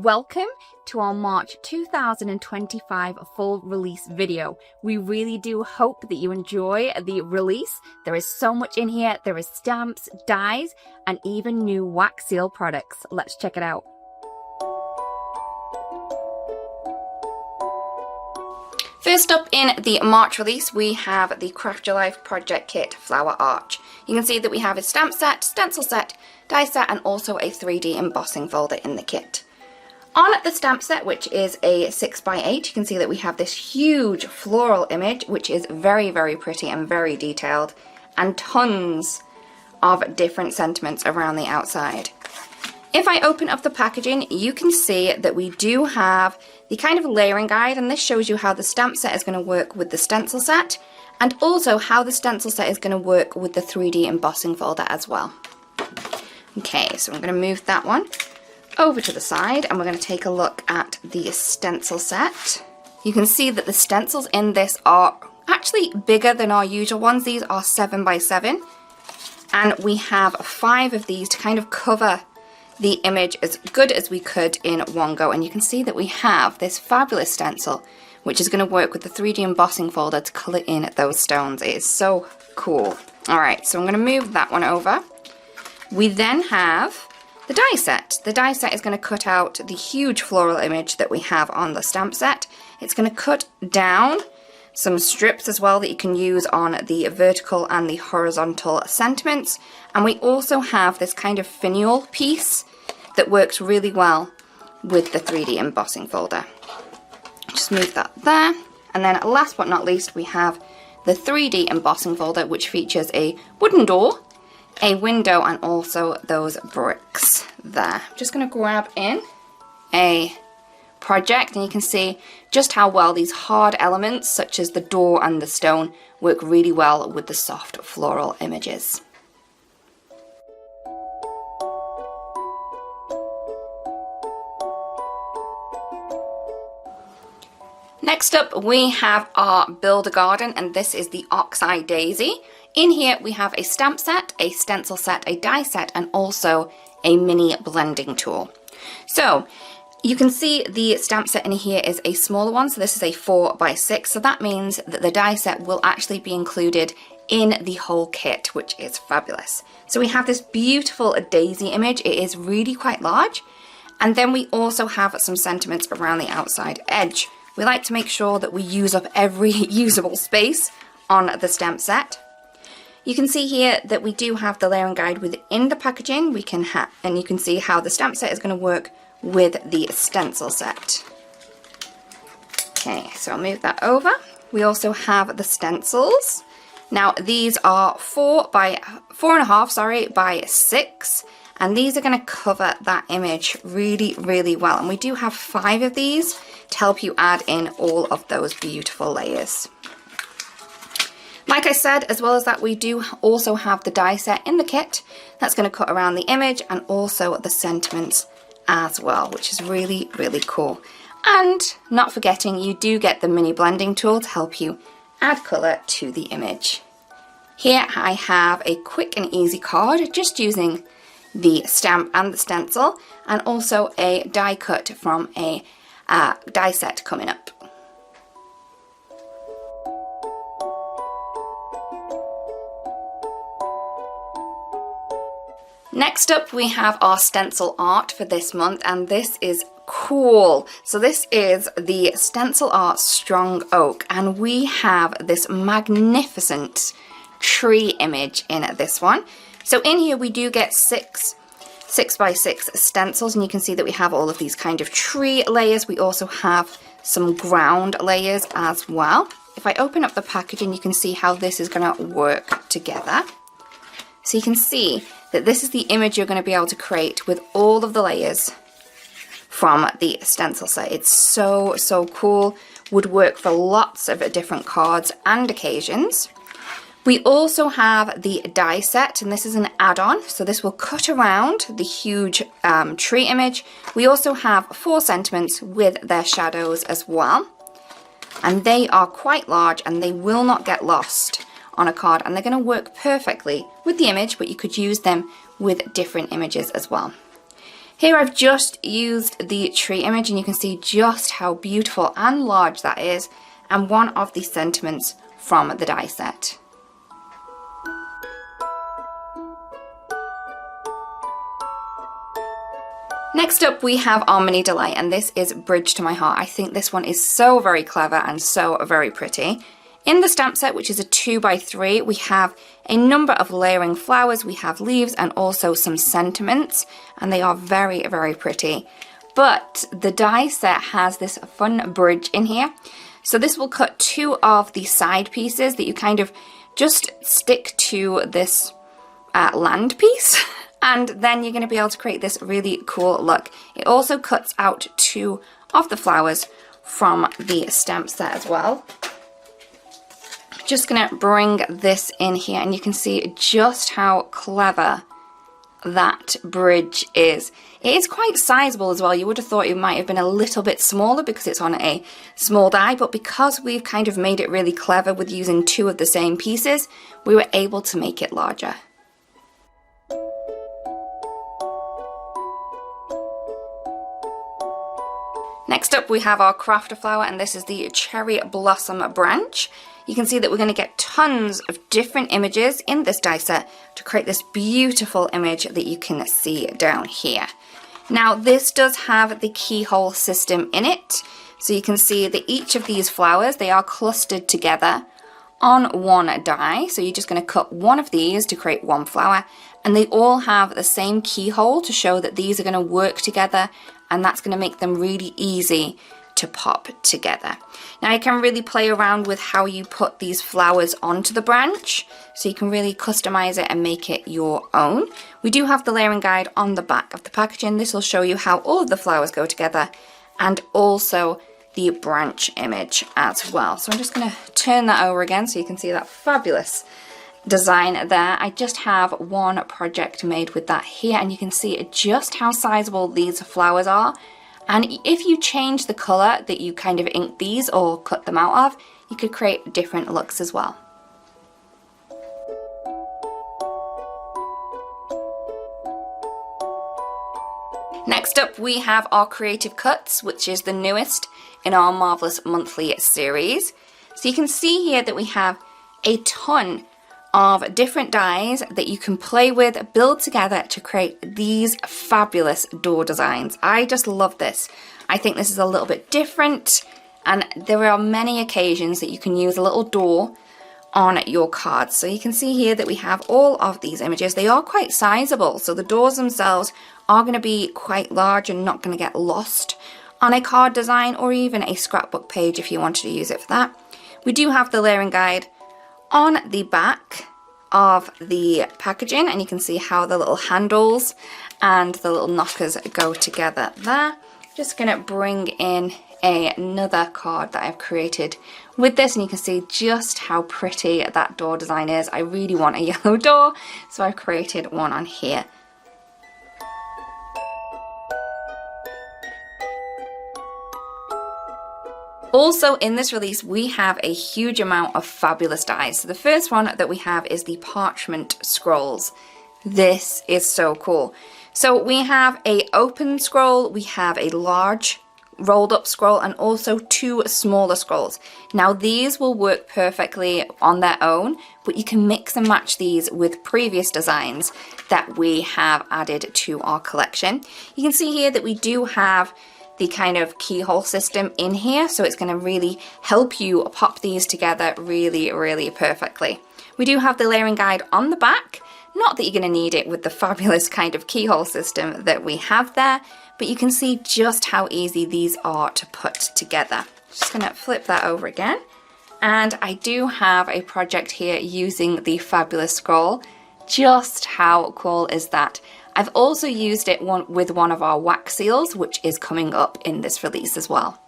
Welcome to our March 2025 full release video. We really do hope that you enjoy the release. There is so much in here. There is stamps, dies, and even new wax seal products. Let's check it out. First up in the March release, we have the Craft Your Life Project Kit Flower Arch. You can see that we have a stamp set, stencil set, die set, and also a 3D embossing folder in the kit. On the stamp set, which is a 6x8, you can see that we have this huge floral image, which is very, very pretty and very detailed, and tons of different sentiments around the outside. If I open up the packaging, you can see that we do have the kind of layering guide, and this shows you how the stamp set is going to work with the stencil set, and also how the stencil set is going to work with the 3D embossing folder as well. Okay, so I'm going to move that one over to the side, and we're going to take a look at the stencil set. You can see that the stencils in this are actually bigger than our usual ones. These are 7x7, and we have 5 of these to kind of cover the image as good as we could in one go. And you can see that we have this fabulous stencil, which is going to work with the 3D embossing folder to colour in those stones. It is so cool. Alright, so I'm going to move that one over. We then have the die set. The die set is going to cut out the huge floral image that we have on the stamp set. It's going to cut down some strips as well that you can use on the vertical and the horizontal sentiments. And we also have this kind of finial piece that works really well with the 3D embossing folder. Just move that there. And then last but not least, we have the 3D embossing folder, which features a wooden door, a window, and also those bricks there. I'm just going to grab in a project, and you can see just how well these hard elements such as the door and the stone work really well with the soft floral images. Next up, we have our Build a Garden, and this is the Oxeye Daisy. In here we have a stamp set, a stencil set, a die set, and also a mini blending tool. So you can see the stamp set in here is a smaller one, so this is a 4x6, so that means that the die set will actually be included in the whole kit, which is fabulous. So we have this beautiful daisy image. It is really quite large, and then we also have some sentiments around the outside edge. We like to make sure that we use up every usable space on the stamp set. You can see here that we do have the layering guide within the packaging. And you can see how the stamp set is going to work with the stencil set. Okay, so I'll move that over. We also have the stencils. Now these are 4.5 by 6, and these are going to cover that image really, really well. And we do have 5 of these to help you add in all of those beautiful layers. Like I said, as well as that, we do also have the die set in the kit that's going to cut around the image and also the sentiments as well, which is really, really cool. And not forgetting, you do get the mini blending tool to help you add colour to the image. Here I have a quick and easy card just using the stamp and the stencil, and also a die cut from a die set coming up. Next up, we have our stencil art for this month, and this is cool. So this is the Stencil Art Strong Oak, and we have this magnificent tree image in this one. So in here we do get 6x6 stencils, and you can see that we have all of these kind of tree layers. We also have some ground layers as well. If I open up the packaging, you can see how this is going to work together. So you can see that this is the image you're going to be able to create with all of the layers from the stencil set. It's so, so cool. Would work for lots of different cards and occasions. We also have the die set, and this is an add-on, so this will cut around the huge tree image. We also have 4 sentiments with their shadows as well, and they are quite large and they will not get lost on a card, and they're going to work perfectly with the image, but you could use them with different images as well. Here I've just used the tree image and you can see just how beautiful and large that is, and one of the sentiments from the die set. Next up we have our mini delight, and this is Bridge to My Heart. I think this one is so very clever and so very pretty. In the stamp set, which is a 2x3, we have a number of layering flowers, we have leaves and also some sentiments, and they are very, very pretty. But the die set has this fun bridge in here. So this will cut two of the side pieces that you kind of just stick to this land piece. And then you're going to be able to create this really cool look. It also cuts out two of the flowers from the stamp set as well. Just going to bring this in here and you can see just how clever that bridge is. It is quite sizable as well. You would have thought it might have been a little bit smaller because it's on a small die, but because we've kind of made it really clever with using two of the same pieces, we were able to make it larger. Next up we have our crafter flower, and this is the cherry blossom branch. You can see that we're going to get tons of different images in this die set to create this beautiful image that you can see down here. Now this does have the keyhole system in it, so you can see that each of these flowers, they are clustered together on one die. So you're just going to cut one of these to create one flower, and they all have the same keyhole to show that these are going to work together, and that's going to make them really easy to pop together. Now you can really play around with how you put these flowers onto the branch, so you can really customize it and make it your own. We do have the layering guide on the back of the packaging. This will show you how all of the flowers go together, and also the branch image as well. So I'm just going to turn that over again so you can see that fabulous design there. I just have one project made with that here, and you can see just how sizable these flowers are. And if you change the color that you kind of ink these or cut them out of, you could create different looks as well. Next up we have our creative cuts, which is the newest in our Marvelous Monthly series. So you can see here that we have a ton of different dies that you can play with, build together to create these fabulous door designs. I just love this. I think this is a little bit different, and there are many occasions that you can use a little door on your cards. So you can see here that we have all of these images. They are quite sizable, so the doors themselves are going to be quite large and not going to get lost on a card design or even a scrapbook page if you wanted to use it for that. We do have the layering guide on the back of the packaging, and you can see how the little handles and the little knockers go together there. Just going to bring in another card that I've created with this, and you can see just how pretty that door design is. I really want a yellow door, so I've created one on here. Also in this release we have a huge amount of fabulous dies. So the first one that we have is the Parchment scrolls. This is so cool. So we have a open scroll, we have a large rolled up scroll, and also two smaller scrolls. Now these will work perfectly on their own, but you can mix and match these with previous designs that we have added to our collection. You can see here that we do have the kind of keyhole system in here, so it's going to really help you pop these together really, really perfectly. We do have the layering guide on the back. Not that you're going to need it with the fabulous kind of keyhole system that we have there, but you can see just how easy these are to put together. Just going to flip that over again, and I do have a project here using the fabulous scroll. Just how cool is that? I've also used it with one of our wax seals, which is coming up in this release as well.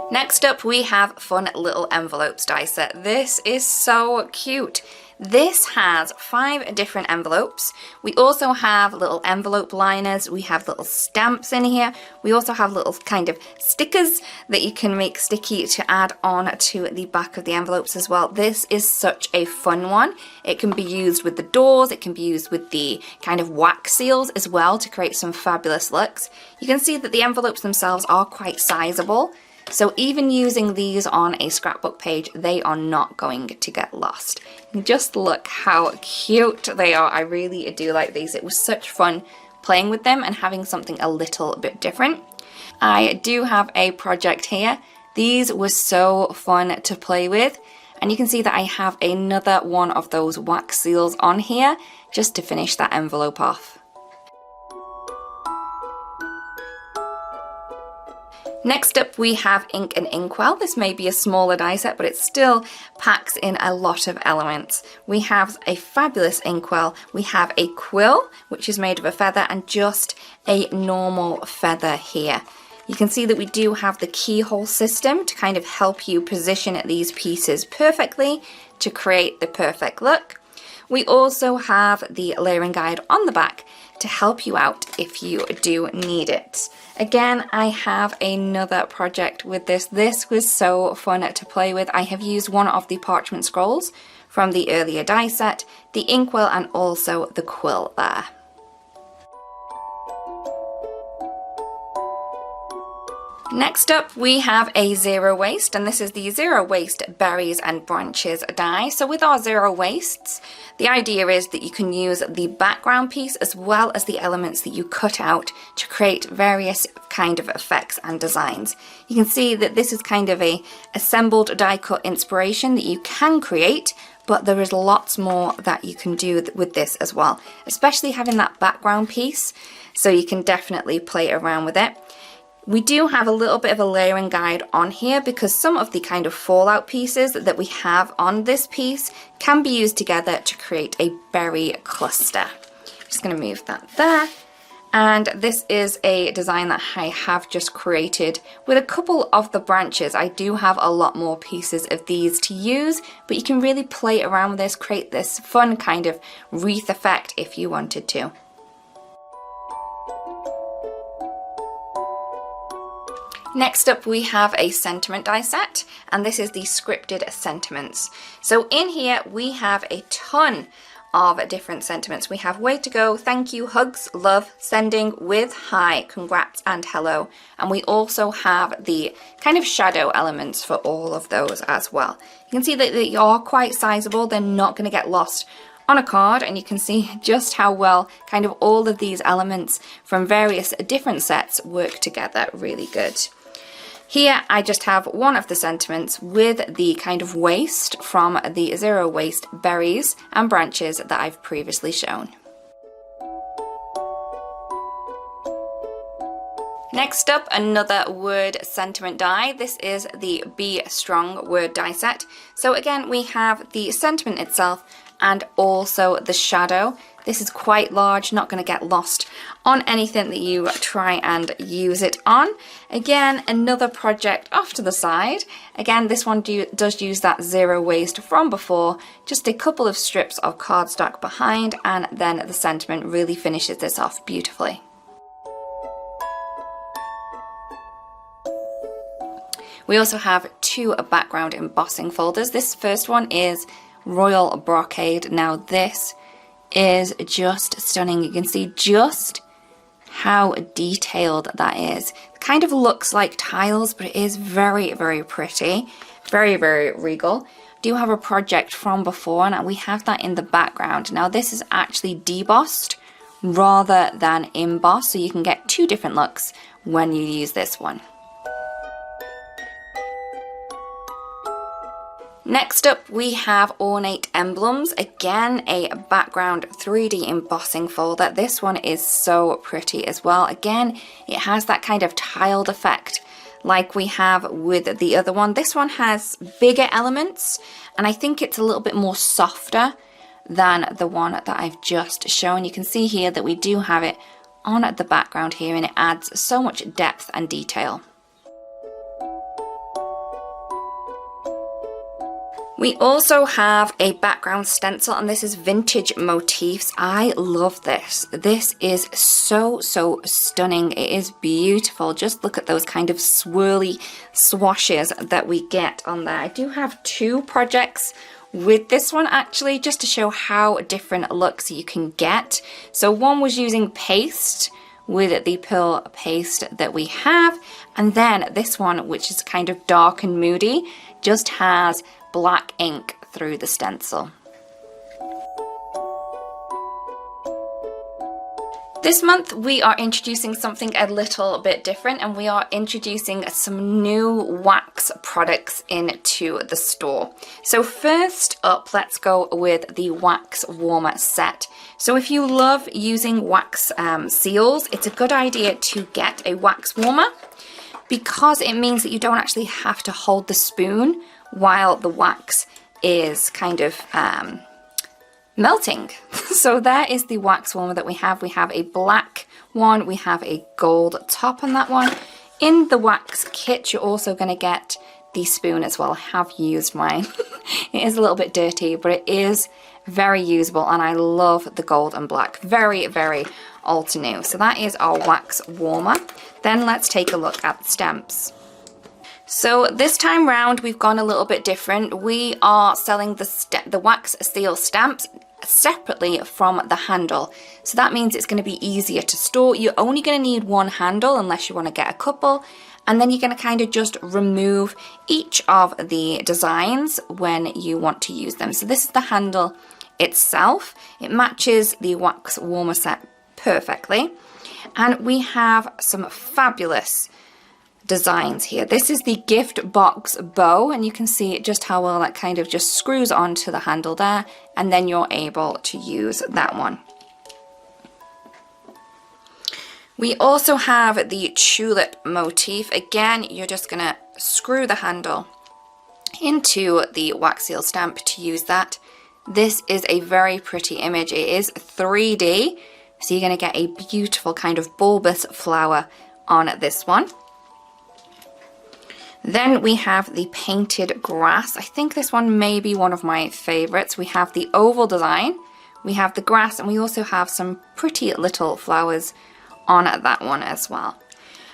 Next up we have fun little envelopes die set. This is so cute. This has 5 different envelopes. We also have little envelope liners, we have little stamps in here, we also have little kind of stickers that you can make sticky to add on to the back of the envelopes as well. This is such a fun one. It can be used with the doors, it can be used with the kind of wax seals as well to create some fabulous looks. You can see that the envelopes themselves are quite sizable. So even using these on a scrapbook page, they are not going to get lost. Just look how cute they are. I really do like these. It was such fun playing with them and having something a little bit different. I do have a project here. These were so fun to play with. And you can see that I have another one of those wax seals on here just to finish that envelope off. Next up we have ink and inkwell. This may be a smaller die set, but it still packs in a lot of elements. We have a fabulous inkwell, we have a quill, which is made of a feather, and just a normal feather here. You can see that we do have the keyhole system to kind of help you position these pieces perfectly to create the perfect look. We also have the layering guide on the back to help you out if you do need it. Again, I have another project with this. This was so fun to play with. I have used one of the parchment scrolls from the earlier die set, the inkwell, and also the quill there. Next up we have a zero waste, and this is the zero waste berries and branches die. So with our zero wastes, the idea is that you can use the background piece as well as the elements that you cut out to create various kind of effects and designs. You can see that this is kind of a assembled die cut inspiration that you can create, but there is lots more that you can do with this as well, especially having that background piece, so you can definitely play around with it. We do have a little bit of a layering guide on here because some of the kind of fallout pieces that we have on this piece can be used together to create a berry cluster. Just going to move that there. And this is a design that I have just created with a couple of the branches. I do have a lot more pieces of these to use, but you can really play around with this, create this fun kind of wreath effect if you wanted to. Next up we have a sentiment die set, and this is the scripted sentiments. So in here we have a ton of different sentiments. We have way to go, thank you, hugs, love, sending, with, hi, congrats, and hello. And we also have the kind of shadow elements for all of those as well. You can see that they are quite sizable, they're not going to get lost on a card, and you can see just how well kind of all of these elements from various different sets work together really good. Here I just have one of the sentiments with the kind of waste from the zero waste berries and branches that I've previously shown. Next up, another word sentiment die. This is the Be Strong word die set. So again, we have the sentiment itself and also the shadow. This is quite large, not going to get lost on anything that you try and use it on. Again, another project off to the side. Again, this one does use that zero waste from before, just a couple of strips of cardstock behind, and then the sentiment really finishes this off beautifully. We also have 2 background embossing folders. This first one is Royal Brocade. Now this is just stunning. You can see just how detailed that is. It kind of looks like tiles, but it is very, very pretty. Very, very regal. Do have a project from before, and we have that in the background. Now this is actually debossed rather than embossed, so you can get 2 different looks when you use this one. Next up we have Ornate Emblems, again a background 3D embossing folder. This one is so pretty as well. Again, it has that kind of tiled effect like we have with the other one. This one has bigger elements, and I think it's a little bit more softer than the one that I've just shown. You can see here that we do have it on the background here, and it adds so much depth and detail. We also have a background stencil, and this is Vintage Motifs. I love this. This is so stunning. It is beautiful. Just look at those kind of swirly swashes that we get on there. I do have 2 projects with this one actually, just to show how different looks you can get. So one was using paste with the pearl paste that we have, and then this one, which is kind of dark and moody, just has black ink through the stencil. This month we are introducing something a little bit different, and we are introducing some new wax products into the store. So first up, let's go with the wax warmer set. So if you love using wax seals, it's a good idea to get a wax warmer, because it means that you don't actually have to hold the spoon while the wax is kind of melting. So there is the wax warmer that we have. We have a black one, we have a gold top on that one. In the wax kit, you're also going to get the spoon as well. I have used mine. It is a little bit dirty, but it is very usable, and I love the gold and black. Very Altenew. So that is our wax warmer. Then let's take a look at the stamps. So this time round we've gone a little bit different. We are selling the wax seal stamps separately from the handle. So that means it's going to be easier to store. You're only going to need one handle unless you want to get a couple. And then you're going to kind of just remove each of the designs when you want to use them. So this is the handle itself. It matches the wax warmer set perfectly. And we have some fabulous designs here. This is the gift box bow, and you can see just how well that kind of just screws onto the handle there, and then you're able to use that one. We also have the tulip motif. Again, you're just going to screw the handle into the wax seal stamp to use that. This is a very pretty image. It is 3D, so you're going to get a beautiful kind of bulbous flower on this one. Then we have the painted grass. I think this one may be one of my favorites. We have the oval design, we have the grass, and we also have some pretty little flowers on that one as well.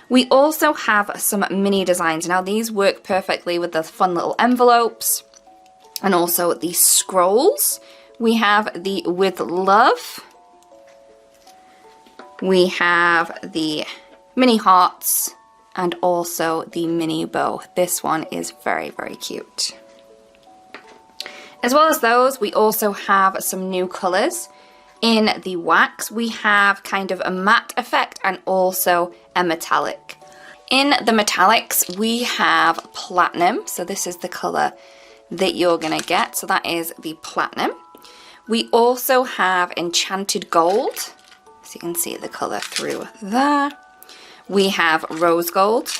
We also have some mini designs. Now these work perfectly with the fun little envelopes and also the scrolls. We have the with love. We have the mini hearts and also the mini bow. This one is very cute. As well as those, we also have some new colors. In the wax, we have kind of a matte effect and also a metallic. In the metallics, we have platinum. So this is the color that you're gonna get. So that is the platinum. We also have enchanted gold. So you can see the color through there. We have rose gold.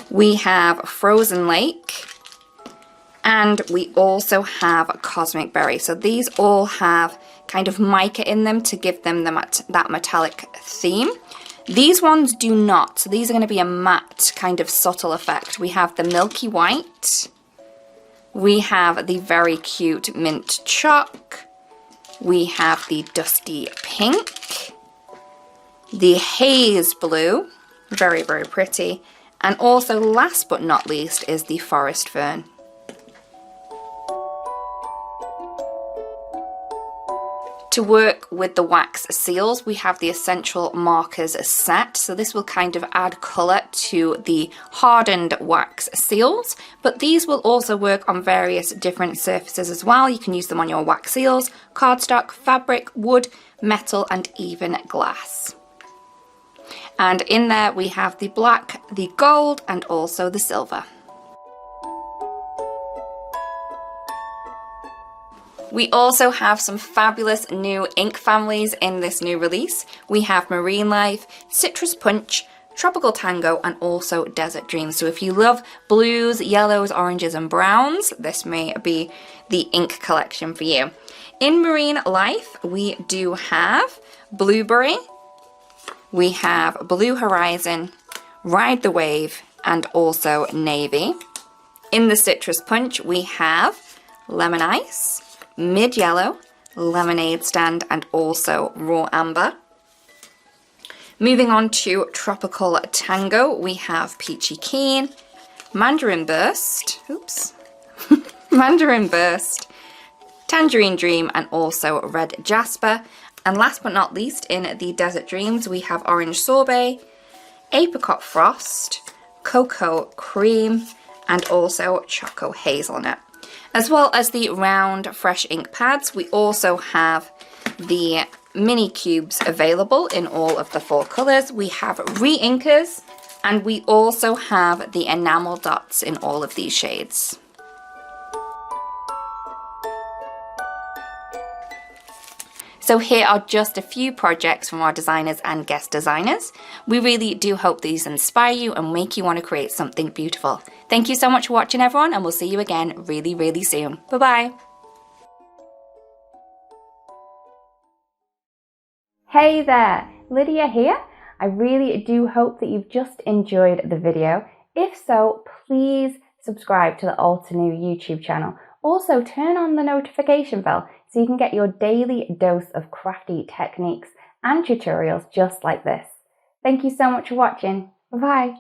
We have frozen lake. And we also have cosmic berry. So these all have kind of mica in them to give them that metallic theme. These ones do not. So these are going to be a matte kind of subtle effect. We have the milky white. We have the very cute mint chalk. We have the dusty pink. The haze blue. Very pretty. And also last but not least is the forest fern. To work with the wax seals, we have the essential markers set. So this will kind of add colour to the hardened wax seals, but these will also work on various different surfaces as well. You can use them on your wax seals, cardstock, fabric, wood, metal, and even glass. And in there we have the black, the gold, and also the silver. We also have some fabulous new ink families in this new release. We have Marine Life, Citrus Punch, Tropical Tango, and also Desert Dreams. So if you love blues, yellows, oranges, and browns, this may be the ink collection for you. In Marine Life, we do have Blueberry, we have Blue Horizon, Ride the Wave, and also Navy. In the Citrus Punch, we have lemon ice, mid yellow, lemonade stand, and also raw amber. Moving on to tropical tango, we have peachy keen, mandarin burst, mandarin burst, tangerine dream, and also red jasper. And last but not least, in the desert dreams, we have orange sorbet, apricot frost, cocoa cream, and also choco hazelnut. As well as the round fresh ink pads, we also have the mini cubes available in all of the 4 colours. We have re-inkers, and we also have the enamel dots in all of these shades. So here are just a few projects from our designers and guest designers. We really do hope these inspire you and make you want to create something beautiful. Thank you so much for watching, everyone, and we'll see you again really, really soon. Bye-bye. Hey there, Lydia here. I really do hope that you've just enjoyed the video. If so, please subscribe to the Altenew YouTube channel. Also, turn on the notification bell so you can get your daily dose of crafty techniques and tutorials just like this. Thank you so much for watching. Bye-bye.